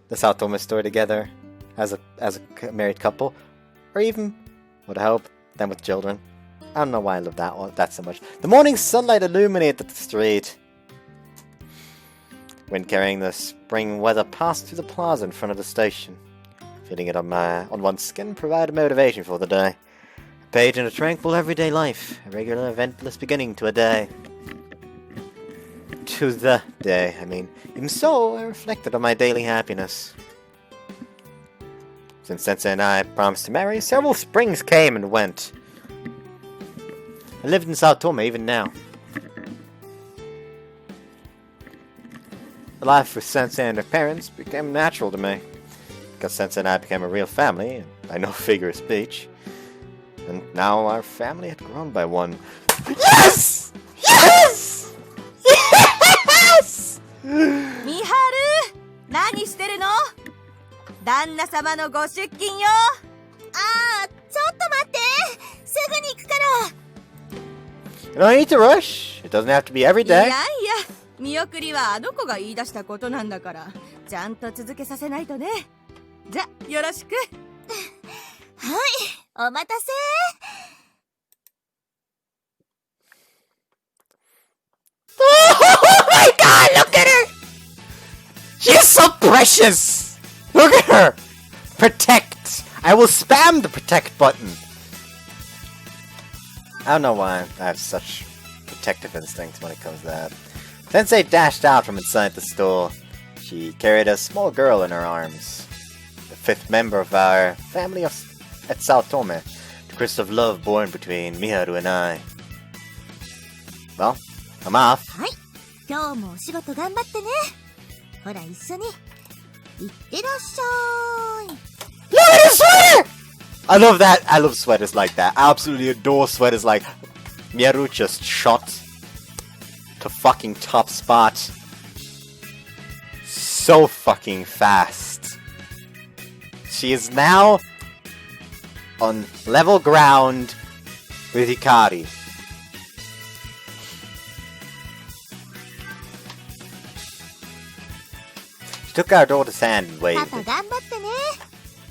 the South Thomas store together as a married couple? Or even, would I hope, them with children? I don't know why I love that so much. The morning sunlight illuminated the street. When carrying the spring weather passed through the plaza in front of the station. Feeling it on one's skin provided motivation for the day. page in a tranquil everyday life, a regular eventless beginning to a day. To the day, I mean. Even so, I reflected on my daily happiness. Since Sensei and I promised to marry, several springs came and went. I lived in Sao Tome even now. The life with Sensei and her parents became natural to me. Because Sensei and I became a real family, by no figure of speech. And now our family had grown by one. Yes! Yes! Yes! ミハル、何してるの？旦那様のご出勤よ。あー、ちょっと待って。すぐに行くから。You don't need to rush. It doesn't have to be every いや day. いや、見送りはあの子が言い出したことなんだから、ちゃんと続けさせないとね。じゃ、よろしく。はい、お待たせ。Oh my god, look at her! She's so precious! Look at her! Protect! I will spam the protect button! I don't know why I have such protective instincts when it comes to that. Sensei dashed out from inside the store. She carried a small girl in her arms. The fifth member of our family at Sao Tome. The crystal of love born between Miharu and I. Well, I'm off. はい、今日もお仕事頑張ってね。ほら、一緒に。いってらっしゃい。 Look at his sweater! I love that. I love sweaters like that. I absolutely adore sweaters like Miharu just shot to fucking top spot. So fucking fast. She is now on level ground with Hikari. She took our daughter's hand and パ waved. パ頑張ってね。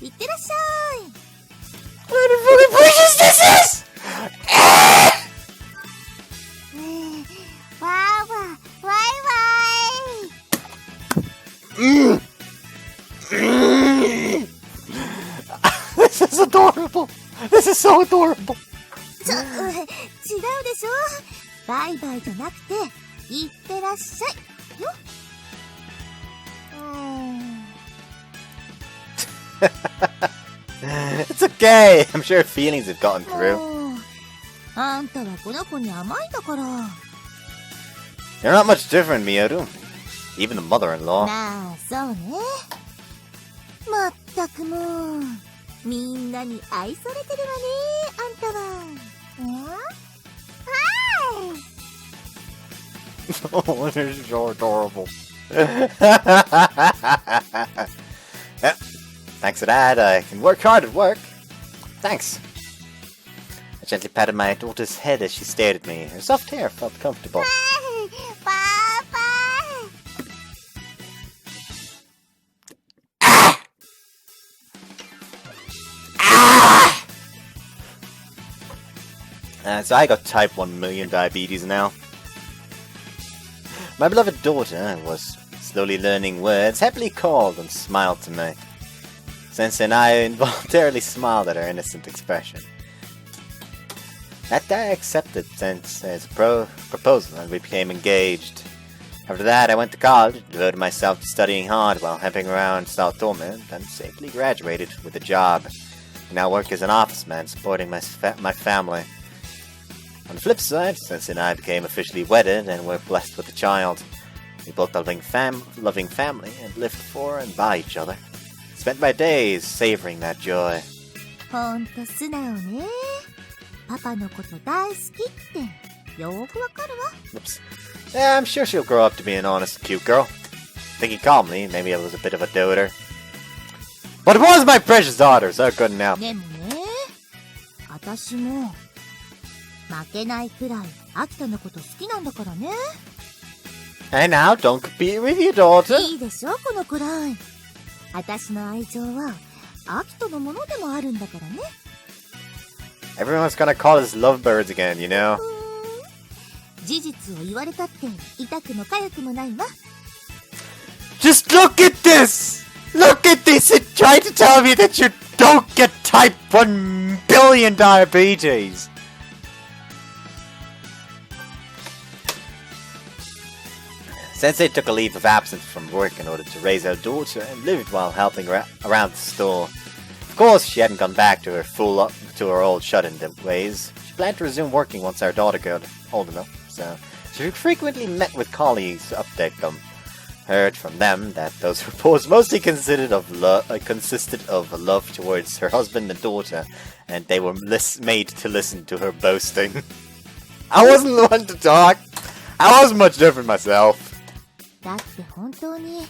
いってらっしゃい。 What the fucking precious this is! わーわー、わいわい。This is adorable! This is so adorable! 違うでしょ。バイバイじゃなくて、いってらっしゃい。よ。It's okay! I'm sure feelings have gotten through. あんたはこの子に甘いんだから。 You're not much different, Miharu. Even the mother-in-law. まあ、そうね。まったくもう、みんなに愛されてるわね、あんたは。Oh, this is so adorable. Yep. Thanks for that, I can work hard at work. Thanks. I gently patted my daughter's head as she stared at me. Her soft hair felt comfortable. パパ。 So I got type 1 million diabetes now. My beloved daughter was slowly learning words, happily called and smiled to me. Sensei and I involuntarily smiled at her innocent expression. That day I accepted Sensei's proposal and we became engaged. After that I went to college, devoted myself to studying hard while hopping around Sao Tome, and safely graduated with a job. I now work as an office man supporting my family. On the flip side, Sensei and I became officially wedded and were blessed with a child. We built a loving family and lived for and by each other. Spent my days savoring that joy. ほんと素直ね。パパのこと大好きってよーくわかるわ。 Oops. Yeah, I'm sure she'll grow up to be an honest, cute girl. Thinking calmly, maybe I was a bit of a doter. But it was my precious daughter, so good now. でもね、私も負けないくらい秋田のこと好きなんだからね。 Hey now, don't compete with your daughter. いいでしょ、このくらい。私の愛情は秋田のものでもあるんだからね。 Everyone's gonna call us lovebirds again, you know? 事実を言われたって痛くも痒くもないわ。 Just look at this! Look at this! It tried to tell me that you don't get type 1 billion million diabetes! Sensei took a leave of absence from work in order to raise our daughter and lived while helping around the store. Of course, she hadn't gone back to her old shut-in ways. She planned to resume working once our daughter got old enough, so she frequently met with colleagues to update them. Heard from them that those reports mostly consisted of love towards her husband and daughter, and they were made to listen to her boasting. I wasn't the one to talk. I wasn't much different myself. だって本当に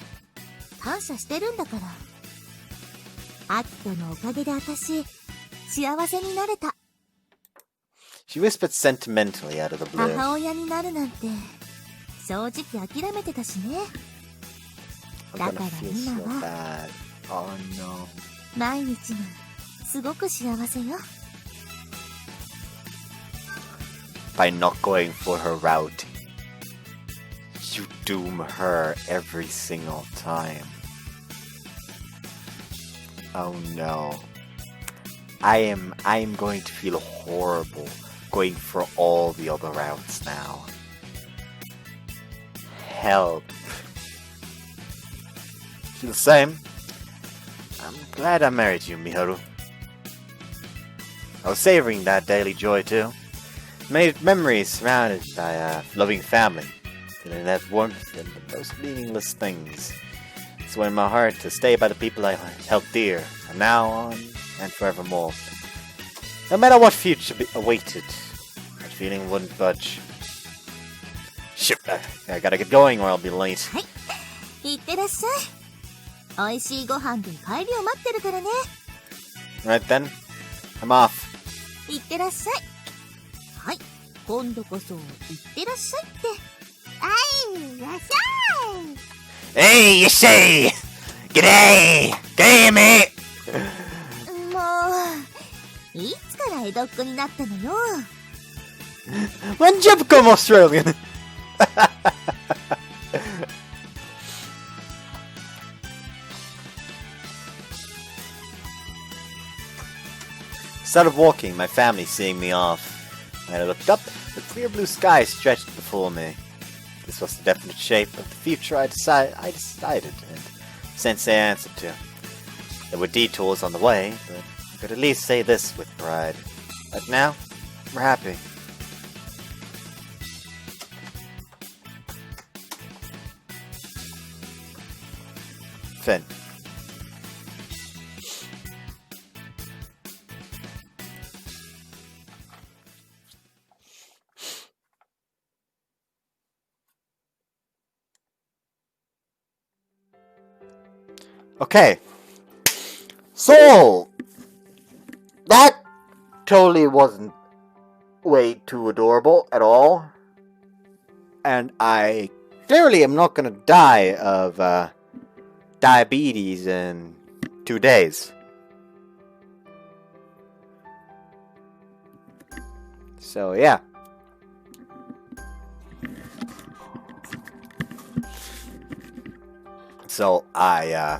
感謝してるんだから。アキトのおかげで私幸せになれた。She whispered sentimentally out of the blue. 母親になるなんて正直諦めてたしね。だから今は Oh no. 毎日がすごく幸せよ。By not going for her route, you doom her every single time. Oh no. I am going to feel horrible going for all the other routes now. Help. Feel the same? I'm glad I married you, Miharu. I was savoring that daily joy too. Made memories surrounded by a loving family, feeling that warmth in the most meaningless things. It's in my heart to stay by the people I held dear, from now on and forevermore. No matter what future awaited, that feeling wouldn't budge. Shit, I gotta get going or I'll be late. はい、いってらっしゃい。美味しいご飯で帰りを待ってるからね。Right then, I'm off. いってらっしゃい。はい、今度こそいってらっしゃいって。はい、いらっしゃい。Hey, you say! G'day! G'day, mate! もう、いつから江戸っ子になったのよ。When did you become Australian? Started walking, my family seeing me off. When I looked up, the clear blue sky stretched before me. This was the definite shape of the future I decided, and Sensei answered to. There were detours on the way, but I could at least say this with pride. But now, we're happy. Finn. Okay, so that totally wasn't way too adorable at all, and I clearly am not gonna die of diabetes in 2 days. So yeah. So I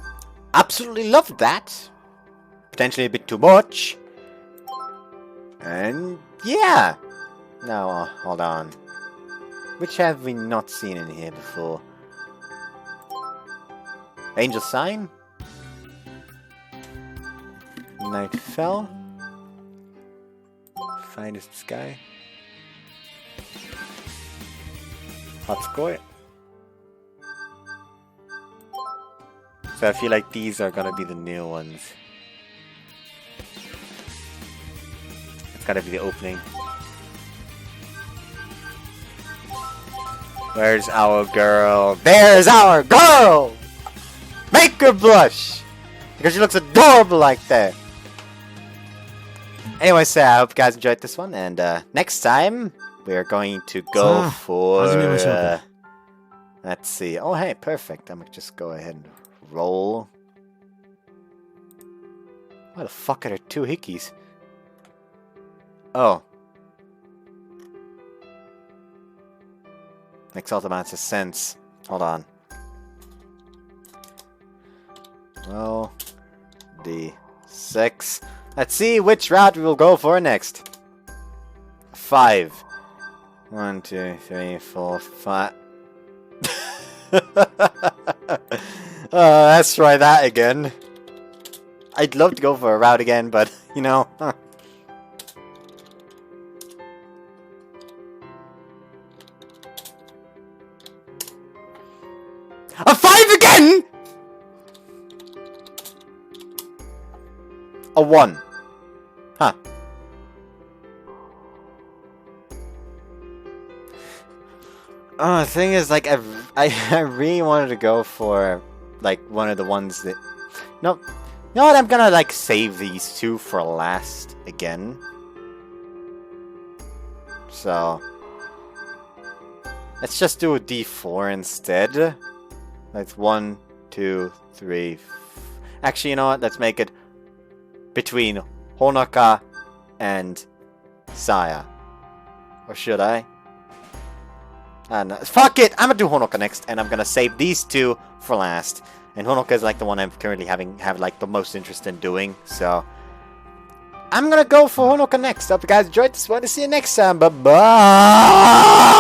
absolutely loved that. Potentially a bit too much. And yeah. Now, hold on. Which have we not seen in here before? Angel Sign? Night Fell? Finest Sky? Hot Score? So I feel like these are gonna be the new ones. It's gotta be the opening. Where's our girl? There's our girl! Make her blush! Because she looks adorable like that. Anyway, so I hope you guys enjoyed this one, and next time we're going to go for let's see. Oh hey, perfect. I'm gonna just go ahead and roll. Why the fuck are there 2 hickeys? Oh. Makes all the amounts of sense. Hold on. Well, D6. Let's see which route we will go for next. 5. 1, 2, 3, 4, 5. Let's try that again. I'd love to go for a route again, but, you know. A 5 again?! A 1. Huh. The thing is, like, I really wanted to go for, like, one of the ones that... No. You know what? I'm gonna, like, save these two for last again. So... let's just do a D4 instead. That's 1, 2, 3... Actually, you know what? Let's make it between Honoka and Saya. Or should I? No. Fuck it! I'm gonna do Honoka next, and I'm gonna save these two for last. And Honoka is like the one I'm currently have like the most interest in doing, so I'm gonna go for Honoka next. Hope you guys enjoyed this one. See you next time. Bye bye.